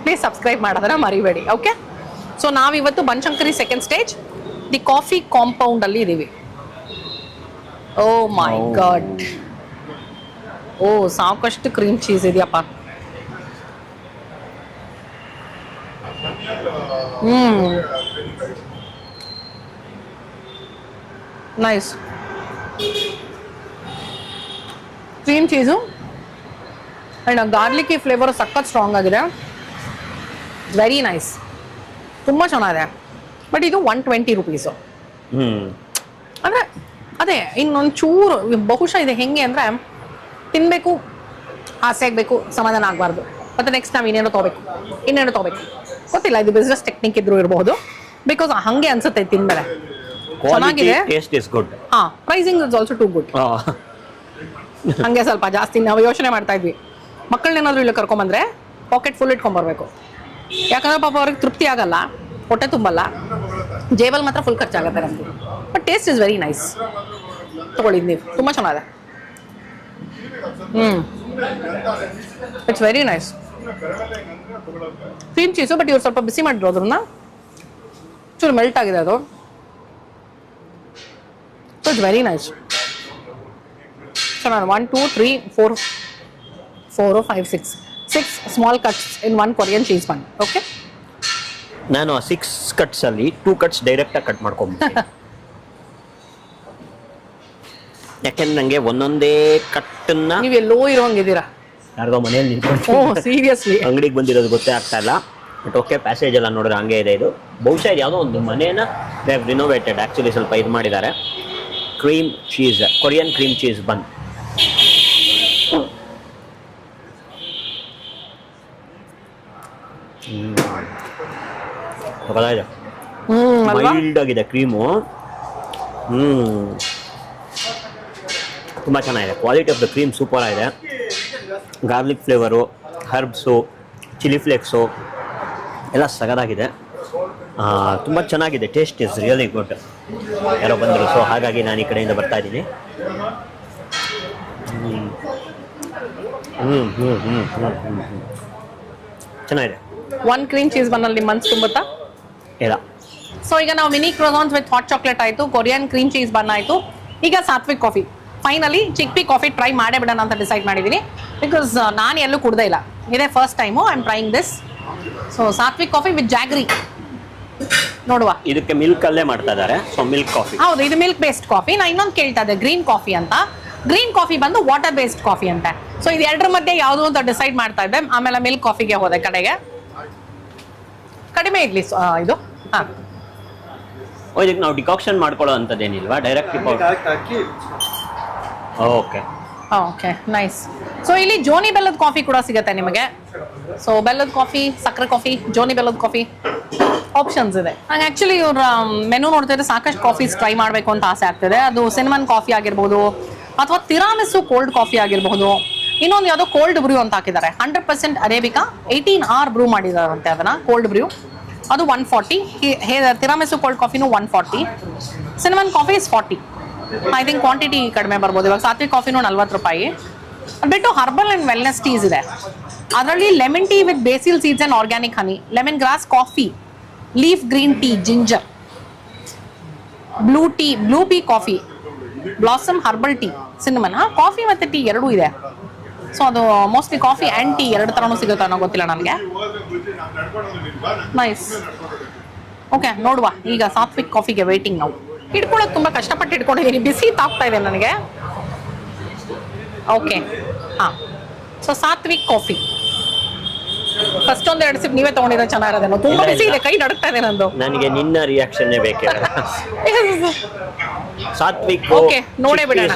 ಪ್ಲೀಸ್ ಸಬ್ಸ್ಕ್ರೈಬ್ ಮಾಡೋದನ್ನ ಮರಿಬೇಡಿ. ಓಕೆ, ಸೊ ನಾವಿವತ್ತು Banashankari second stage the Coffee Compound ಅಲ್ಲಿ ಇದೀವಿ. ಓ ಮೈ ಗಾಡ್, ಓ ಸಾಕಷ್ಟು ಕ್ರೀಮ್ ಚೀಸ್ ಇದೆಯಪ್ಪ. Nice cream cheese and garlicky flavour ಸಖತ್ ಸ್ಟ್ರಾಂಗ್ ಆಗಿದೆ. ವೆರಿ ನೈಸ್, ತುಂಬ ಚೆನ್ನಾಗಿದೆ. ಬಟ್ ಇದು 120 ರುಪೀಸು. ಅಂದರೆ ಅದೇ ಇನ್ನೊಂದು ಚೂರು ಬಹುಶಃ ಇದೆ ಹೆಂಗೆ ಅಂದರೆ ತಿನ್ನಬೇಕು, ಆಸೆ ಆಗಬೇಕು, ಸಮಾಧಾನ ಆಗಬಾರ್ದು. ಮತ್ತು ನೆಕ್ಸ್ಟ್ ನಾವು ಇನ್ನೇನೋ ತೊಗೋಬೇಕು. ಗೊತ್ತಿಲ್ಲ ಇದು ಬಿಸ್ನೆಸ್ ಟೆಕ್ನಿಕ್ ಇದ್ರು ಇರಬಹುದು, ಬಿಕಾಸ್ ಹಂಗೆ ಅನ್ಸುತ್ತೆ ತಿಂದ್ಮೇಲೆ. ಚೆನ್ನಾಗಿದೆ, ಟೇಸ್ಟ್ ಇಸ್ ಗುಡ್. ಹಾ, pricing is also too good. ಹಂಗೆ ಸ್ವಲ್ಪ ಜಾಸ್ತಿ ನಾವು ಯೋಚನೆ ಮಾಡ್ತಾ ಇದ್ವಿ, ಮಕ್ಕಳನ್ನೇನಾದ್ರೂ ಇಲ್ಲಿ ಕರ್ಕೊಂಬಂದ್ರೆ ಪಾಕೆಟ್ ಫುಲ್ ಇಟ್ಕೊಂಡ್ಬರ್ಬೇಕು, ಯಾಕಂದ್ರೆ ಪಾಪ ಅವ್ರಿಗೆ ತೃಪ್ತಿ ಆಗಲ್ಲ, ಹೊಟ್ಟೆ ತುಂಬಲ್ಲ, ಜೇಬಲ್ ಮಾತ್ರ ಫುಲ್ ಖರ್ಚಾಗುತ್ತೆ ನಮ್ದು. But taste is very nice. ತಗೊಳ್ಳಿದ್ ನೀವು, ತುಂಬಾ ಚೆನ್ನಾಗಿದೆ. It's very nice. Cream cheese, but ಇವ್ರು ಸ್ವಲ್ಪ ಬಿಸಿ ಮಾಡಿದ್ರು ಅದನ್ನ, ಚೂರು ಮೆಲ್ಟ್ ಆಗಿದೆ ಅದು. So it's very nice. ಚೆನ್ನಾಗಿ 1 2 3 4 4 5 6 small cuts in 1 Korean cheese bun. Okay, ನಾನು ಆ 6 ಕಟ್ಸ್ ಅಲ್ಲಿ 2 ಕಟ್ಸ್ ಡೈರೆಕ್ಟ್ ಆಗಿ ಕಟ್ ಮಾಡ್ಕೊಂಡ್ಬಿಟ್ಟೆ. ಯಾಕೆಂದ್ರೆ ನಂಗೆ ಒಂದೊಂದೇ ಕಟ್ಟನ್ನ ನೀವೆಲ್ಲೋ ಇರೋಂಗಿದ್ದೀರಾ, ಯಾರ್ದೋ ಮನೇಲಿ ನಿಂತ್ಕೊಂಡು ಓ ಸೀರಿಯಸ್ಲಿ ಅಂಗಡಿಗೆ ಬಂದಿರೋದು ಗೊತ್ತೇ ಆಗ್ತಾ ಇಲ್ಲ. ಬಟ್ ಓಕೆ, ಪ್ಯಾಸೇಜ್ ಎಲ್ಲ ನೋಡಿದ್ರೆ ಹಂಗೆ ಇದೆ. ಇದು ಬಹುಶಃ ಇದು ಯಾವುದೋ ಒಂದು ಮನೇನ ರಿನೋವೇಟೆಡ್ ಆ್ಯಕ್ಚುಲಿ, ಸ್ವಲ್ಪ ಇದು ಮಾಡಿದ್ದಾರೆ. Cream cheese, Korean cream cheese bun. Mild ಆಗಿದೆ ಕ್ರೀಮು. ತುಂಬ ಚೆನ್ನಾಗಿದೆ. Quality of the cream super ಆಗಿದೆ. Garlic flavour, herbs, chilli flakes ಎಲ್ಲ ಸಗದಾಗಿದೆ. ತುಂಬ ಚೆನ್ನಾಗಿದೆ. Taste is really good. ಯಾರೋ ಬಂದರು, ಸೊ ಹಾಗಾಗಿ ನಾನು ಈ ಕಡೆಯಿಂದ ಬರ್ತಾ ಇದ್ದೀನಿ. ಚೆನ್ನಾಗಿದೆ. 1 ಕ್ರೀಮ್ ಚೀಸ್ ಬನ್ನಲ್ಲಿ ನಿಮ್ಮ ಮನ್ಸು ತುಂಬುತ್ತಾ? ಇಲ್ಲ. ಸೊ ಈಗ ನಾವು mini croissants with hot chocolate ಆಯಿತು, ಕೊರಿಯನ್ ಕ್ರೀಮ್ ಚೀಸ್ ಬನ್ ಆಯಿತು. ಈಗ Satvik coffee, finally chickpea coffee try ಮಾಡೇ ಬಿಡೋಣ ಅಂತ ಡಿಸೈಡ್ ಮಾಡಿದ್ದೀನಿ. ಬಿಕಾಸ್ ನಾನು ಎಲ್ಲೂ ಕುಡ್ದೇ ಇಲ್ಲ, ಇದೇ first time I am trying this. So Satvik coffee with jaggery ನೋಡುವ. ಇದಕ್ಕೆ ಮಿಲ್ಕ್ ಅಲ್ಲೇ ಮಾಡ್ತಾ ಇದ್ದಾರೆ, ಸೊ ಮಿಲ್ಕ್ ಕಾಫಿ. ಹೌದು, ಇದು ಮಿಲ್ಕ್ ಬೇಸ್ಡ್ ಕಾಫಿ. ನಾ ಇನ್ನೊಂದು ಕೇಳ್ತಾ ಇದ್ದೆ, ಗ್ರೀನ್ ಕಾಫಿ ಅಂತ. ಗ್ರೀನ್ ಕಾಫಿ ಬಂದು ವಾಟರ್ ಬೇಸ್ಡ್ ಕಾಫಿ ಅಂತ. ಸೊ ಇದು ಎರಡರ ಮಧ್ಯೆ ಯಾವುದು ಅಂತ ಡಿಸೈಡ್ ಮಾಡ್ತಾ ಇದ್ದೆ. ಆಮೇಲೆ ಮಿಲ್ಕ್ ಕಾಫಿಗೆ ಹೋದೆ ಕಡೆಗೆ. ಕಡಿಮೆ ಇಡ್ಲಿ ಇದು. ಹಾಂ, ಇದಕ್ಕೆ ನಾವು ಡಿಕಾಕ್ಷನ್ ಮಾಡ್ಕೊಳ್ಳೋ ಅಂಥದ್ದೇನಿಲ್ವಾ, direct okay okay nice. So ಇಲ್ಲಿ ಜೋನಿ ಬೆಲ್ಲದ ಕಾಫಿ ಕೂಡ ಸಿಗುತ್ತೆ ನಿಮಗೆ. ಸೊ ಬೆಲ್ಲದ ಕಾಫಿ, ಸಕ್ಕರೆ ಕಾಫಿ, ಜೋನಿ ಬೆಲ್ಲದ ಕಾಫಿ ಆಪ್ಷನ್ಸ್ ಇದೆ. ನಂಗೆ ಆ್ಯಕ್ಚುಲಿ ಇವ್ರ ಮೆನು ನೋಡ್ತಿದ್ರೆ ಸಾಕಷ್ಟು ಕಾಫೀಸ್ ಟ್ರೈ ಮಾಡಬೇಕು ಅಂತ ಆಸೆ ಆಗ್ತಿದೆ. ಅದು ಸಿನಮನ್ ಕಾಫಿ ಆಗಿರ್ಬೋದು, ಅಥವಾ ತಿರಾಮಿಸು ಕೋಲ್ಡ್ ಕಾಫಿ ಆಗಿರಬಹುದು. ಇನ್ನೊಂದು ಯಾವುದೋ ಕೋಲ್ಡ್ ಬ್ರೂ ಅಂತ ಹಾಕಿದ್ದಾರೆ, 100% ಅರೇಬಿಕಾ, 18 hour ಬ್ರೂ ಮಾಡಿದಾರಂತೆ ಅದನ್ನ, ಕೋಲ್ಡ್ ಬ್ರೂ. ಅದು 140. ತಿರಾಮಿಸು ಕೋಲ್ಡ್ ಕಾಫಿನೂ 140. Cinnamon coffee is 40. I think quantity ಕಡಿಮೆ ಬರ್ಬೋದು. ಇವಾಗ ಸಾತ್ವಿಕ್ ಕಾಫಿನೂ 40 ರೂಪಾಯಿ. ಬಿಟ್ಟು ಹರ್ಬಲ್ ಆ್ಯಂಡ್ ವೆಲ್ನೆಸ್ ಟೀಸ್ ಇದೆ. ಅದರಲ್ಲಿ lemon tea with basil seeds and organic honey, lemon grass coffee, leaf green tea, ginger, blue tea, blue pea coffee, blossom herbal tea, cinnamon. Coffee ಮತ್ತು tea ಎರಡೂ ಇದೆ. ಸೊ ಅದು mostly coffee and tea ಎರಡು ಥರನೂ ಸಿಗುತ್ತೆ ಅನ್ನೋ ಗೊತ್ತಿಲ್ಲ ನನಗೆ. ನೈಸ್. ಓಕೆ, ನೋಡುವ. ಈಗ ಸಾತ್ವಿಕ್ ಕಾಫಿಗೆ ವೇಟಿಂಗ್. ನಾವು ಇಟ್ಕೊಳ್ಳೋದು ತುಂಬ ಕಷ್ಟಪಟ್ಟು ಇಟ್ಕೊಂಡಿದ್ದೀನಿ, ಬಿಸಿ ತಾಗ್ತಾ ಇದೆ ನನಗೆ. ಓಕೆ, ಹಾಂ. ಸೊ ಸಾತ್ವಿಕ್ ಕಾಫಿ ಫಸ್ಟ್ ಒಂದು 2 ಸಿಪ್ ನೀವೇ ತೊಗೊಂಡಿರೋ ಚೆನ್ನಾಗಿರೋದೇನೋ. ತುಂಬ ಬಿಸಿ ಇದೆ, ಕೈ ನಡುಕ್ತಾ ಇದೆ ನಂದು. ನನಗೆ ನಿನ್ನ ರಿಯಾಕ್ಷನ್ನೇ ಬೇಕೇ. ಸಾತ್ವಿಕ್ ಓಕೆ, ನೋಡೇ ಬಿಡೋಣ.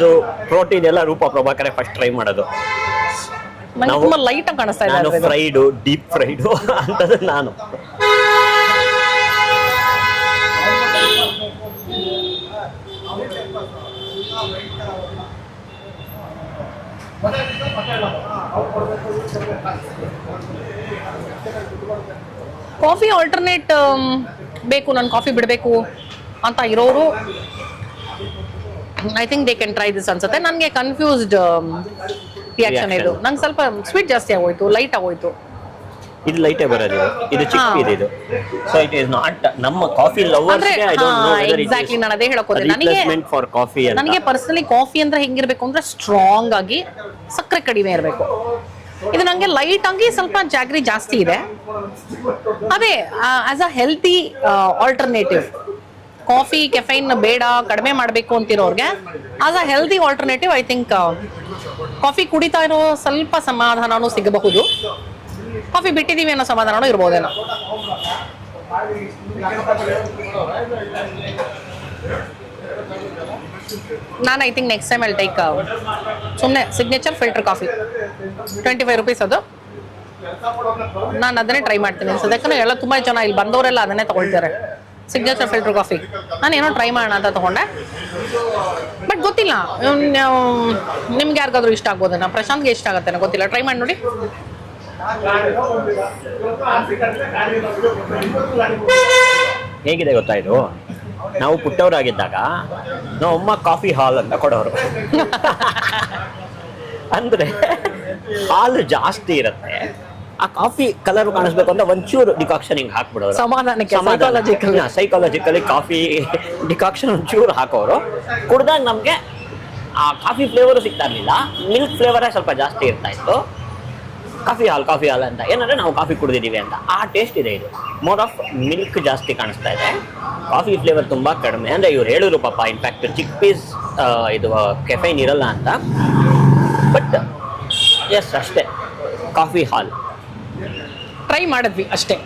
ಪ್ರೋಟೀನ್ ಎಲ್ಲ ರೂಪ ಪ್ರಭಾಕರೇ ಫಸ್ಟ್ ಟ್ರೈ ಮಾಡೋದು. ನನಗೆ ತುಂಬ ಲೈಟ್ ಆಗಿ ಕಾಣಿಸ್ತಾ ಇದೆ. ನಾನು ಫ್ರೈಡು, ಡೀಪ್ ಫ್ರೈಡು ಅಂತದ್ದು ನಾನು. ಕಾಫಿ ಆಲ್ಟರ್ನೇಟ್ ಬೇಕು, ನಾನು ಕಾಫಿ ಬಿಡಬೇಕು ಅಂತ ಇರೋರು I think they can try this ಅನ್ಸುತ್ತೆ. ನನಗೆ ಕನ್ಫ್ಯೂಸ್ಡ್ ರಿಯಾಕ್ಷನ್ ಇದು. ನಂಗೆ ಸ್ವಲ್ಪ ಸ್ವೀಟ್ ಜಾಸ್ತಿ ಆಗೋಯ್ತು, ಲೈಟ್ ಆಗೋಯ್ತು. ಇದು ಲೈಟೇ ಬರೋದು, ಇದು ಚಿಕ್ಕ ಇದು. ಸೊ ಇಟ್ ಇಸ್ ನಾಟ್ ನಮ್ಮ ಕಾಫಿ ಲವರ್ಸ್ ಗೆ. I don't know whether it exactly ನಾನು ಅದೇ ಹೇಳೋಕೆ ಹೋದೆ. ಫಾರ್ ಕಾಫಿ ಅಂತ. ನನಗೆ ಪರ್ಸನಲಿ ಕಾಫಿ ಅಂದ್ರೆ ಹೆಂಗಿರ್ಬೇಕು ಅಂದ್ರೆ ಸ್ಟ್ರಾಂಗ್ ಆಗಿ, ಸಕ್ಕರೆ ಕಡಿಮೆ ಇರಬೇಕು. ಇದು ನನಗೆ ಲೈಟ್ ಆಗಿ ಸ್ವಲ್ಪ ಜಾಗ್ರಿ ಜಾಸ್ತಿ ಇದೆ. ಅದೇ as a healthy alternative, coffee caffeine ಬೇಡ, ಕಡಿಮೆ ಮಾಡಬೇಕು ಅಂತಿರೋರ್ಗೆ as a healthy alternative I think coffee ಕುಡಿತಾ ಇರೋ ಸ್ವಲ್ಪ ಸಮಾಧಾನನೂ ಸಿಗಬಹುದು. ಕಾಫಿ ಬಿಟ್ಟಿದೀವಿ ಅನ್ನೋ ಸಮಾಧಾನನೂ ಇರ್ಬೋದೇನೋ. ನಾನು I think next time I'll take ಸುಮ್ಮನೆ ಸಿಗ್ನೇಚರ್ ಫಿಲ್ಟರ್ ಕಾಫಿ, 25 rupees ಅದು. ನಾನು ಅದನ್ನೇ ಟ್ರೈ ಮಾಡ್ತೀನಿ ಅನ್ಸುತ್ತೆ, ಯಾಕಂದ್ರೆ ಎಲ್ಲ ತುಂಬಾ ಜನ ಇಲ್ಲಿ ಬಂದವರೆಲ್ಲ ಅದನ್ನೇ ತಗೊಳ್ತಾರೆ, ಸಿಗ್ನೇಚರ್ ಫಿಲ್ಟರ್ ಕಾಫಿ. ನಾನು ಏನೋ ಟ್ರೈ ಮಾಡೋಣ ಅಂತ ತಗೊಂಡೆ, ಬಟ್ ಗೊತ್ತಿಲ್ಲ ನಿಮ್ಗೆ ಯಾರಿಗಾದ್ರೂ ಇಷ್ಟ ಆಗ್ಬೋದೇನೋ, ಪ್ರಶಾಂತ್ಗೆ ಇಷ್ಟ ಆಗುತ್ತೆ ಗೊತ್ತಿಲ್ಲ, ಟ್ರೈ ಮಾಡಿ ನೋಡಿ. ಹೇಗಿದೆ ಗೊತ್ತಾ ಇದು, ನಾವು ಪುಟ್ಟವರಾಗಿದ್ದಾಗ ನಾವು ಅಮ್ಮ ಕಾಫಿ ಹಾಲ್ ಅಂತ ಕೊಡೋರು. ಅಂದ್ರೆ ಹಾಲು ಜಾಸ್ತಿ ಇರುತ್ತೆ, ಆ ಕಾಫಿ ಕಲರ್ ಕಾಣಿಸ್ಬೇಕು ಅಂತ ಒಂಚೂರು ಡಿಕಾಕ್ಷನ್ ಹಿಂಗ್ ಹಾಕ್ಬಿಡೋರು, ಸಮಾಧಾನಕ್ಕೆ ಸೈಕಾಲಜಿಕಲಿ ಕಾಫಿ ಡಿಕಾಕ್ಷನ್ ಒಂಚೂರು ಹಾಕೋರು. ಕುಡ್ದಾಗ ನಮ್ಗೆ ಆ ಕಾಫಿ ಫ್ಲೇವರು ಸಿಗ್ತಾ ಇರ್ಲಿಲ್ಲ, ಮಿಲ್ಕ್ ಫ್ಲೇವರೇ ಸ್ವಲ್ಪ ಜಾಸ್ತಿ ಇರ್ತಾ ಇತ್ತು. ಕಾಫಿ ಹಾಲ್ ಅಂತ ಏನಂದ್ರೆ ನಾವು ಕಾಫಿ ಕುಡಿದಿದ್ದೀವಿ ಅಂತ ಆ ಟೇಸ್ಟ್ ಇದೆ. ಇದು ಮೋರ್ ಆಫ್ ಮಿಲ್ಕ್ ಜಾಸ್ತಿ ಕಾಣಿಸ್ತಾ ಇದೆ, ಕಾಫಿ ಫ್ಲೇವರ್ ತುಂಬಾ ಕಡಿಮೆ. ಅಂದ್ರೆ ಇವ್ರು ಹೇಳಿದ್ರು ಪಾಪ, ಇನ್ಫ್ಯಾಕ್ಟ್ ಚಿಕ್ ಪೀಸ್ ಇದು ಕೆಫೈನ್ ಇರಲ್ಲ ಅಂತ. ಬಟ್ ಎಸ್ ಅಷ್ಟೇ, ಕಾಫಿ ಹಾಲ್ ಟ್ರೈ ಮಾಡಿದ್ವಿ ಅಷ್ಟೇ,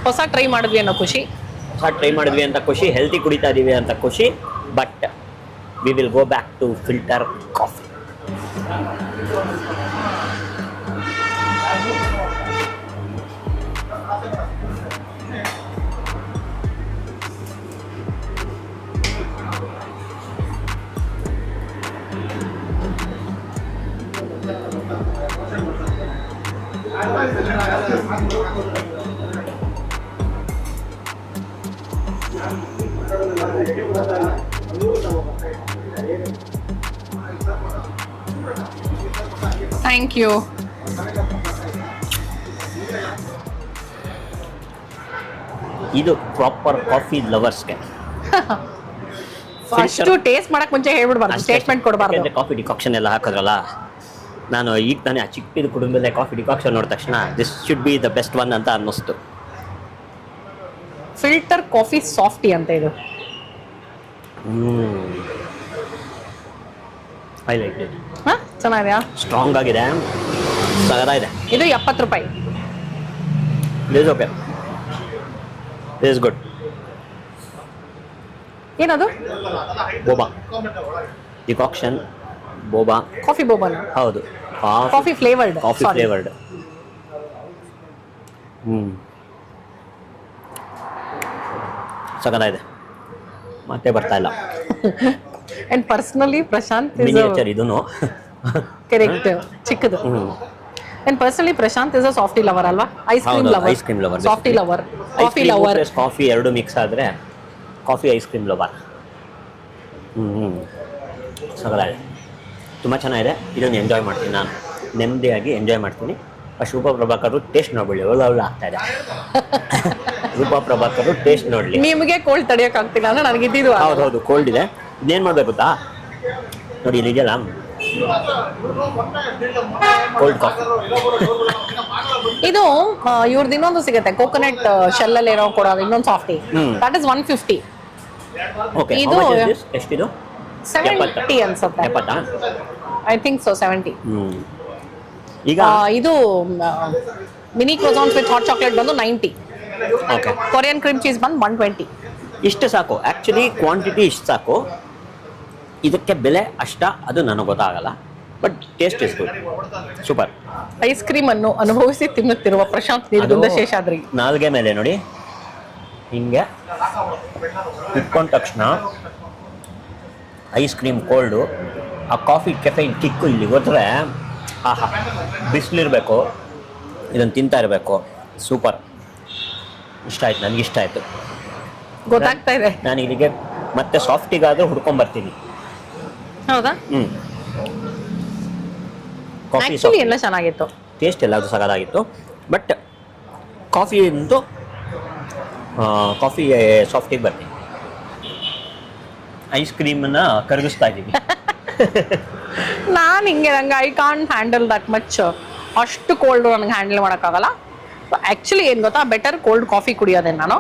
ಹೊಸ ಟ್ರೈ ಮಾಡಿದ್ವಿ ಅನ್ನೋ ಖುಷಿ, ಟ್ರೈ ಮಾಡಿದ್ವಿ ಅಂತ ಖುಷಿ, ಹೆಲ್ತಿ ಕುಡಿತಾ ಇದೀವಿ ಅಂತ ಖುಷಿ. But we will go back to filter coffee. Thank you. ಇದು ಪ್ರಾಪರ್ ಕಾಫಿ ಲವರ್ಸ್ಗೆ. ಫಸ್ಟ್ ಟೇಸ್ಟ್ ಮಾಡಕ್ ಮುಂಚೆ ಹೇಳ್ಬಿಡ್ಬಾರ್ದು, ಸ್ಟೇಟ್ಮೆಂಟ್ ಕೊಡಬಾರ್ದು. ಕಾಫಿ ಡಿಕಾಕ್ಷನ್ ಎಲ್ಲ ಹಾಕಿದ್ರಲ್ಲ, ನಾನು ಈಗ ತಾನೇ ಆ ಚಿಕ್ಕಿದ ಕುಟುಂಬದಲ್ಲೇ ಕಾಫಿ ಡಿಕಾಕ್ಷನ್ ನೋಡಿದ ತಕ್ಷಣ this should be the best one ಅಂತ ಅನ್ನಿಸ್ತು. ಫಿಲ್ಟರ್ ಕಾಫಿ ಸಾಫ್ಟಿ ಅಂತ ಇದು. I like it. ಚೆನ್ನಾಗಿದೆಯಾ? ಸ್ಟ್ರಾಂಗ್ ಆಗಿದೆ, ಸಗದ ಇದೆ. ಇದು 70 ರೂಪಾಯಿ. This okay, this good. ಏನದು? ಬೋಬಾ ಡಿಕಾಕ್ಷನ್, ಬೋಬಾ ಕಾಫಿ ಬೋಬಾನ? ಹೌದು, ಕಾಫಿ ಫ್ಲೇವರ್ಡ್. Coffee flavoured. ಸಗದ ಇದೆ, ಮತ್ತೆ ಬರ್ತಾ ಇಲ್ಲ. ಅಂಡ್ ಪರ್ಸನಲಿ ಪ್ರಶಾಂತ್ ಮಿನಿಯೇಚರ್ ಇದೂನು ಕರೆಕ್ಟ್, ಚಿಕ್ಕದು. And personally Prashant is a softy lover ಅಲ್ವಾ? Ice cream lover, softy lover, coffee lover. Coffee ಎರಡು ಮಿಕ್ಸ್ ಆದ್ರೆ ಕಾಫಿ ಐಸ್ ಕ್ರೀಮ್ ಲವರ್. ಸಗದ ಇದೆ, ತುಂಬ ಚೆನ್ನಾಗಿದೆ. ಇದನ್ನು ಎಂಜಾಯ್ ಮಾಡ್ತೀನಿ, ನಾನು ನೆಮ್ಮದಿಯಾಗಿ ಎಂಜಾಯ್ ಮಾಡ್ತೀನಿ. ರೂಪಾ ಪ್ರಭಾಕರ್ ಟೇಸ್ಟ್ ನೋಡ್ಬಿಡಿ, ಒಳ್ಳೆ ಆಗ್ತಾ ಇದೆ. ರೂಪಾ ಪ್ರಭಾಕರ್ ಟೇಸ್ಟ್ ನೋಡ್ಲಿ. ನಿಮಗೆ ಕೋಲ್ಡ್ ತಡೆಯಕ್ ಆಗ್ತಿಲ್ಲ ಅಂದ್ರೆ ನನಗೆ ಇದ್ದಿದ್ದು. ಹೌದು, ಕೋಲ್ಡ್ ಇದೆ. ಇದೇನ್ ಮಾಡ್ಬೇಕು ಗೊತ್ತಾ, ನೋಡಿ ಇಲ್ಲಿ ಇದೆಯಲ್ಲ ಕೋಲ್ಡ್ ಕಾಫಿ. ಇದು ಇವ್ರದ್ದು ಇನ್ನೊಂದು ಸಿಗುತ್ತೆ, ಕೋಕೋನಟ್ ಶೆಲ್ ಅಲ್ಲಿ ಏನೋ ಕೊಡೋದು, ಇನ್ನೊಂದು ಸಾಫ್ಟಿ. That is 150. ಓಕೆ, ಇದು ಎಷ್ಟಿದು? 70 ಅನ್ಸುತ್ತೆ. 70? I think so 70. ಈಗ ಇದು mini croissants with hot chocolate ಬಂದು 90. ಓಕೆ, ಕೊರಿಯನ್ ಕ್ರೀಮ್ ಚೀಸ್ ಬಂದು 120. ಇಷ್ಟು ಸಾಕು, ಆ್ಯಕ್ಚುಲಿ ಕ್ವಾಂಟಿಟಿ ಇಷ್ಟು ಸಾಕು. ಇದಕ್ಕೆ ಬೆಲೆ ಅಷ್ಟ ಅದು ನನಗೆ ಗೊತ್ತಾಗಲ್ಲ, but taste is good, super. Ice cream ಅನ್ನು ಅನುಭವಿಸಿ ತಿನ್ನುತ್ತಿರುವ ಪ್ರಶಾಂತ್ ನಿರ್ಗುಂದ ಶೇಷಾದ್ರಿ. ನಾಲ್ಗೆ ಮೇಲೆ ನೋಡಿ ಹಿಂಗೆ ಇಟ್ಕೊಂಡ ತಕ್ಷಣ ಐಸ್ ಕ್ರೀಮ್ ಕೋಲ್ಡು, ಆ ಕಾಫಿ ಕೆಫೈನ್ ಕಿಕ್ಕು ಇಲ್ಲಿ ಹೋದ್ರೆ ಆಹಾ, ಬಿಸಿಲಿರಬೇಕು, ಇದನ್ನು ತಿಂತಾ ಇರಬೇಕು. ಸೂಪರ್, ಇಷ್ಟ ಆಯ್ತು, ನನಗೆ ಇಷ್ಟ ಆಯಿತು. ಗೊತ್ತಾಗ್ತಾ ಇದೆ. ನಾನು ಇಲ್ಲಿಗೆ ಮತ್ತೆ ಸಾಫ್ಟಿಗಾದರೂ ಹುಡ್ಕೊಂಡ್ಬರ್ತೀನಿ. ಹೌದಾ? ಕಾಫಿ ಆಕ್ಚುಲಿ ಎಲ್ಲ ಚೆನ್ನಾಗಿತ್ತು, ಟೇಸ್ಟ್ ಎಲ್ಲಾದರೂ ಸಗದಾಗಿತ್ತು. ಬಟ್ ಕಾಫಿ ಅಂತೂ ಕಾಫಿ ಸಾಫ್ಟಿಗೆ ಬರ್ತೀನಿ. ಐಸ್ ಕ್ರೀಮನ್ನು ಕರಗಿಸ್ತಾ ಇದ್ದೀವಿ. ನಾನು ಹಿಂಗೆ ನಂಗೆ I can't handle that much, ಅಷ್ಟು ಕೋಲ್ಡ್ ನನಗೆ ಹ್ಯಾಂಡಲ್ ಮಾಡೋಕ್ಕಾಗಲ್ಲ. ಆ್ಯಕ್ಚುಲಿ ಏನು ಗೊತ್ತಾ, ಬೆಟರ್ ಕೋಲ್ಡ್ ಕಾಫಿ ಕುಡಿಯೋದೆ ನಾನು.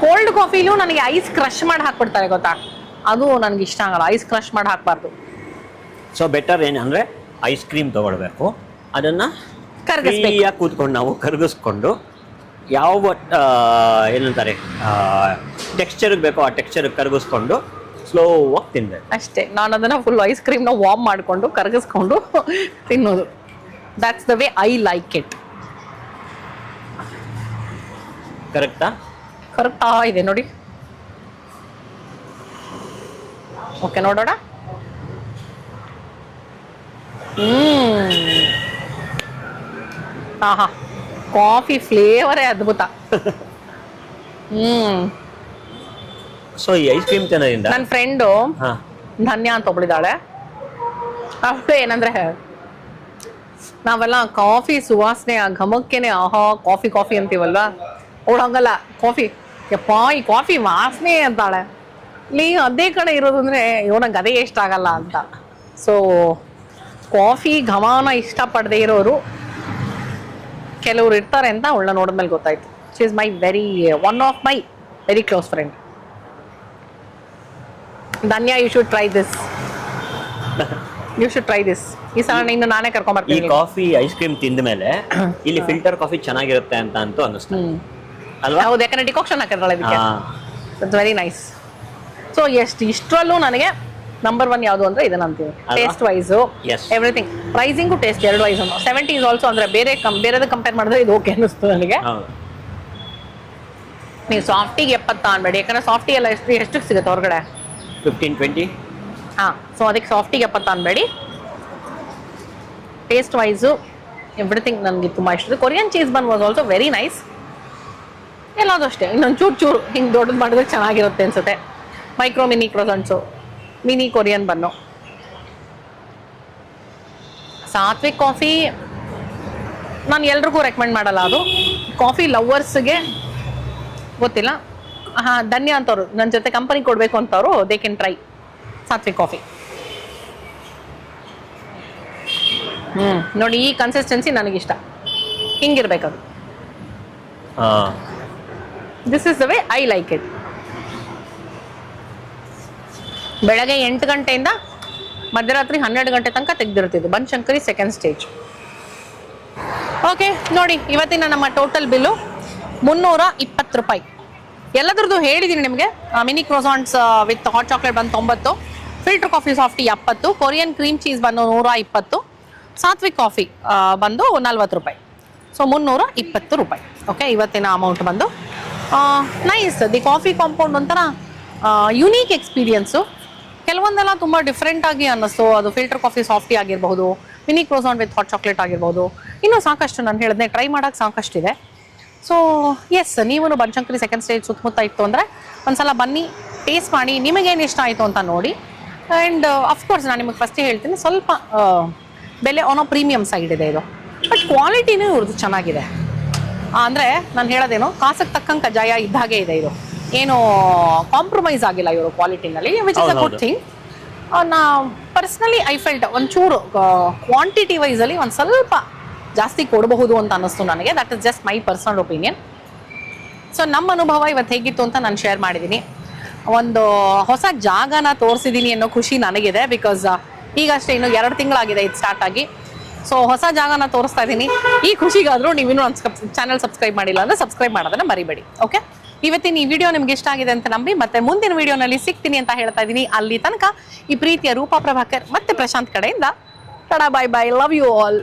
ಕೋಲ್ಡ್ ಕಾಫಿಲೂ ನನಗೆ ಐಸ್ ಕ್ರಷ್ ಮಾಡಿ ಹಾಕ್ಬಿಡ್ತಾರೆ ಗೊತ್ತಾ, ಅದು ನನಗೆ ಇಷ್ಟ ಆಗಲ್ಲ. ಐಸ್ ಕ್ರಷ್ ಮಾಡಿ ಹಾಕಬಾರ್ದು. ಸೊ ಬೆಟರ್ ಏನಂದರೆ ಐಸ್ ಕ್ರೀಮ್ ತೊಗೊಳ್ಬೇಕು, ಅದನ್ನು ಕರಗಿಸ್ಬೇಕು, ಕೂತ್ಕೊಂಡು ನಾವು ಕರಗಿಸ್ಕೊಂಡು ಯಾವ ಏನಂತಾರೆ ಟೆಕ್ಸ್ಚರ್ಗೆ ಬೇಕೋ ಆ ಟೆಕ್ಸ್ಚರ್ಗೆ ಕರಗಿಸ್ಕೊಂಡು ಸ್ಲೋವಾಗಿ ತಿನ್ಬೇಕು ಅಷ್ಟೇ. ನಾನು ಅದನ್ನು ಫುಲ್ ಐಸ್ ಕ್ರೀಮ್ನ ವಾರ್ಮ್ ಮಾಡಿಕೊಂಡು ಕರಗಿಸ್ಕೊಂಡು ತಿನ್ನೋದು. That's the way I like it. ಕರೆಕ್ಟಾ? ಕರೆಕ್ಟಾ ಇದೆ ನೋಡಿ. ಓಕೆ, ನೋಡೋಣ. ಆಹಾ, ಕಾಫಿ ಫ್ಲೇವರೇ ಅದ್ಭುತ. ಸೊ ಈ ಐಸ್ ಕ್ರೀಮ್ ತಿನ್ನೋದ್ರಿಂದ ನನ್ನ ಫ್ರೆಂಡು ಹಾ ಧನ್ಯ ಅಂತ ಒಬ್ಳಿದಾಳೆ. ಅವಳು ಏನಂದ್ರೆ, ನಾವೆಲ್ಲ ಕಾಫಿ ಸುವಾಸನೆ ಆ ಘಮಕ್ಕೆನೆ ಆಹಾ ಕಾಫಿ ಕಾಫಿ ಅಂತೀವಲ್ವಾ, ಅವಳು ಹಂಗಲ್ಲ, ಕಾಫಿ ಯಪ್ಪ ಈ ಕಾಫಿ ವಾಸನೆ ಅಂತಾಳೆ. ಇಲ್ಲಿ ಅದೇ ಕಡೆ ಇರೋದು ಅಂದ್ರೆ ನಂಗೆ ಅದೇ ಇಷ್ಟ ಆಗಲ್ಲ ಅಂತ. ಸೊ ಕಾಫಿ ಘಮಾನ ಇಷ್ಟಪಡದೆ ಇರೋರು ಕೆಲವ್ರು ಇರ್ತಾರೆ ಅಂತ ಅವಳನ್ನ ನೋಡಿದ್ಮೇಲೆ ಗೊತ್ತಾಯ್ತು. She is my one of my very close friend. Dhanya, you should try this. ಈ ಸಲ ಇನ್ನು ನಾನೇ ಈ ಕರ್ಕೊಂಡ್ಬರ್ತೀನಿ. ಕಾಫಿ ಐಸ್ ಕ್ರೀಮ್ ತಿಂದ ಮೇಲೆ ಇಲ್ಲಿ ಫಿಲ್ಟರ್ ಕಾಫಿ ಚೆನ್ನಾಗಿರುತ್ತೆ ಅಂತ ಅಂತೂ ಅನ್ನಿಸ್ತು ಅಲ್ವಾ? ಹೌದು, ಯಾಕಂದ್ರೆ ಡಿಕಾಕ್ಷನ್ ಹಾಕಿದ್ರಲ್ಲ ಇದಕ್ಕೆ. It's very nice. ಸೊ ಇಷ್ಟರಲ್ಲೂ ನನಗೆ ನಂಬರ್ 1 ಯಾವುದು ಅಂದ್ರೆ ಇದನ್ನ ಅಂತೀವಿ. Taste wise, everything, pricing, taste ಎರಡು ವೈಸ್ 70 is ಆಲ್ಸೋ. ಅಂದ್ರೆ ಬೇರೆದು ಕಂಪೇರ್ ಮಾಡಿದ್ರೆ ಇದು ಓಕೆ ಅನ್ನಿಸ್ತು ನನಗೆ. ನೀವು ಸಾಫ್ಟಿಗೆ 70 ಅನ್ಬೇಡಿ, ಯಾಕಂದ್ರೆ ಸಾಫ್ಟಿ ಎಲ್ಲ ಎಷ್ಟಕ್ಕೆ ಸಿಗುತ್ತೆ ಹೊರಗಡೆ? 15-20. ಸೊ ಅದಕ್ಕೆ ಸಾಫ್ಟಿಗೆ 70 ಅನ್ಬೇಡಿ. ಟೇಸ್ಟ್ ವೈಸು ಎವ್ರಿಥಿಂಗ್ ನನಗೆ ತುಂಬ ಇಷ್ಟ. Korean cheese bun was also very nice. ಎಲ್ಲಾದರೂ ಅಷ್ಟೇ, ಇನ್ನೊಂದು ಚೂರು ಹಿಂಗೆ ದೊಡ್ಡದು ಮಾಡಿದ್ರೆ ಚೆನ್ನಾಗಿರುತ್ತೆ ಅನ್ಸುತ್ತೆ. Micro mini croissants, mini Korean bun. Satvik coffee ನಾನು ಎಲ್ರಿಗೂ ರೆಕಮೆಂಡ್ ಮಾಡಲ್ಲ. ಅದು ಕಾಫಿ ಲವರ್ಸ್ಗೆ ಗೊತ್ತಿಲ್ಲ. ಧನ್ಯ ಅಂತವ್ರು ನನ್ನ ಜೊತೆ ಕಂಪನಿ ಕೊಡಬೇಕು ಅಂತವ್ರು they can try Satvik coffee. ನೋಡಿ, ಈ ಕನ್ಸಿಸ್ಟೆನ್ಸಿ ನನಗಿಷ್ಟ. ಹಿಂಗಿರ್ಬೇಕದು. This is the way I like it. ಬೆಳಗ್ಗೆ 8 ಗಂಟೆಯಿಂದ ಮಧ್ಯರಾತ್ರಿ 12 ಗಂಟೆ ತನಕ ತೆಗೆದಿರ್ತಿದ್ದು ಬನಶಂಕರಿ ಸೆಕೆಂಡ್ ಸ್ಟೇಜ್. ಓಕೆ, ನೋಡಿ ಇವತ್ತಿನ ನಮ್ಮ ಟೋಟಲ್ ಬಿಲ್ಲು 320 ರೂಪಾಯಿ. ಎಲ್ಲದ್ರದ್ದು ಹೇಳಿದ್ದೀನಿ ನಿಮಗೆ. Mini croissants with hot chocolate ಬಂದು 90, filter coffee softy 70, Korean cream cheese ಬಂದು 120, ಸಾತ್ವಿಕ್ ಕಾಫಿ ಬಂದು 40 ರೂಪಾಯಿ. ಸೊ 320 ರೂಪಾಯಿ. ಓಕೆ, ಇವತ್ತಿನ ಅಮೌಂಟ್ ಬಂದು ನೈಸ್. ದಿ ಕಾಫಿ ಕಾಂಪೌಂಡ್ ಒಂಥರ ಯುನೀಕ್ ಎಕ್ಸ್ಪೀರಿಯನ್ಸು. ಕೆಲವೊಂದೆಲ್ಲ ತುಂಬ ಡಿಫ್ರೆಂಟ್ ಆಗಿ ಅನ್ನಿಸ್ತು. ಅದು ಫಿಲ್ಟರ್ ಕಾಫಿ ಸಾಫ್ಟಿ ಆಗಿರ್ಬೋದು, mini croissant with hot chocolate ಆಗಿರ್ಬೋದು. ಇನ್ನೂ ಸಾಕಷ್ಟು ನಾನು ಹೇಳಿದ್ನೆ ಟ್ರೈ ಮಾಡೋಕ್ಕೆ ಸಾಕಷ್ಟಿದೆ. ಸೊ ಎಸ್, ನೀವು ಬನಶಂಕರಿ ಸೆಕೆಂಡ್ ಸ್ಟೇಜ್ ಸುತ್ತಮುತ್ತ ಇತ್ತು ಅಂದರೆ ಒಂದ್ಸಲ ಬನ್ನಿ, ಟೇಸ್ಟ್ ಮಾಡಿ, ನಿಮಗೇನು ಇಷ್ಟ ಆಯಿತು ಅಂತ ನೋಡಿ. ಆ್ಯಂಡ್ ಅಫ್ಕೋರ್ಸ್ ನಾನು ನಿಮಗೆ ಫಸ್ಟೇ ಹೇಳ್ತೀನಿ, ಸ್ವಲ್ಪ ಬೆಲೆ ಪ್ರೀಮಿಯಂ ಸೈಡ್ ಇದೆ ಇದು, ಬಟ್ ಕ್ವಾಲಿಟಿನೂ ಇವ್ರದ್ದು ಚೆನ್ನಾಗಿದೆ. ಅಂದರೆ ನಾನು ಹೇಳೋದೇನು, ಕಾಸಕ್ಕೆ ತಕ್ಕಂಗೆ ಕಜಾಯ ಇದ್ದಾಗೆ ಇದೆ ಇದು. ಏನು ಕಾಂಪ್ರಮೈಸ್ ಆಗಿಲ್ಲ ಇವರು ಕ್ವಾಲಿಟಿನಲ್ಲಿ, which is a good thing. ನಾ ಪರ್ಸ್ನಲಿ ಐ ಫೆಲ್ಟ್ ಒಂಚೂರು ಕ್ವಾಂಟಿಟಿ ವೈಸಲ್ಲಿ ಒಂದು ಸ್ವಲ್ಪ ಜಾಸ್ತಿ ಕೊಡಬಹುದು ಅಂತ ಅನ್ನಿಸ್ತು ನನಗೆ. That is just my personal opinion. So ನಮ್ಮ ಅನುಭವ ಇವತ್ತು ಹೇಗಿತ್ತು ಅಂತ ನಾನು ಶೇರ್ ಮಾಡಿದ್ದೀನಿ. ಒಂದು ಹೊಸ ಜಾಗನ ತೋರಿಸಿದ್ದೀನಿ ಅನ್ನೋ ಖುಷಿ ನನಗಿದೆ. ಬಿಕಾಸ್ ಈಗಷ್ಟೇ ಇನ್ನು 2 ತಿಂಗಳಾಗಿದೆ ಇದು ಸ್ಟಾರ್ಟ್ ಆಗಿ. ಸೊ ಹೊಸ ಜಾಗನ ತೋರಿಸ್ತಾ ಇದ್ದೀನಿ. ಈ ಖುಷಿಗಾದರೂ ನೀವಿನ್ನೂ ನನ್ನ ಚಾನಲ್ ಸಬ್ಸ್ಕ್ರೈಬ್ ಮಾಡಿಲ್ಲ ಅಂದರೆ ಸಬ್ಸ್ಕ್ರೈಬ್ ಮಾಡೋದನ್ನು ಮರಿಬೇಡಿ. ಓಕೆ, ಇವತ್ತಿನ ಈ ವಿಡಿಯೋ ನಿಮ್ಗೆ ಇಷ್ಟ ಆಗಿದೆ ಅಂತ ನಂಬಿ ಮತ್ತೆ ಮುಂದಿನ ವಿಡಿಯೋನಲ್ಲಿ ಸಿಗ್ತೀನಿ ಅಂತ ಹೇಳ್ತಾ ಇದ್ದೀನಿ. ಅಲ್ಲಿ ತನಕ ಈ ಪ್ರೀತಿಯ ರೂಪಾ ಪ್ರಭಾಕರ್ ಮತ್ತೆ ಪ್ರಶಾಂತ್ ಕಡೆಯಿಂದ tada, bye bye, love you all.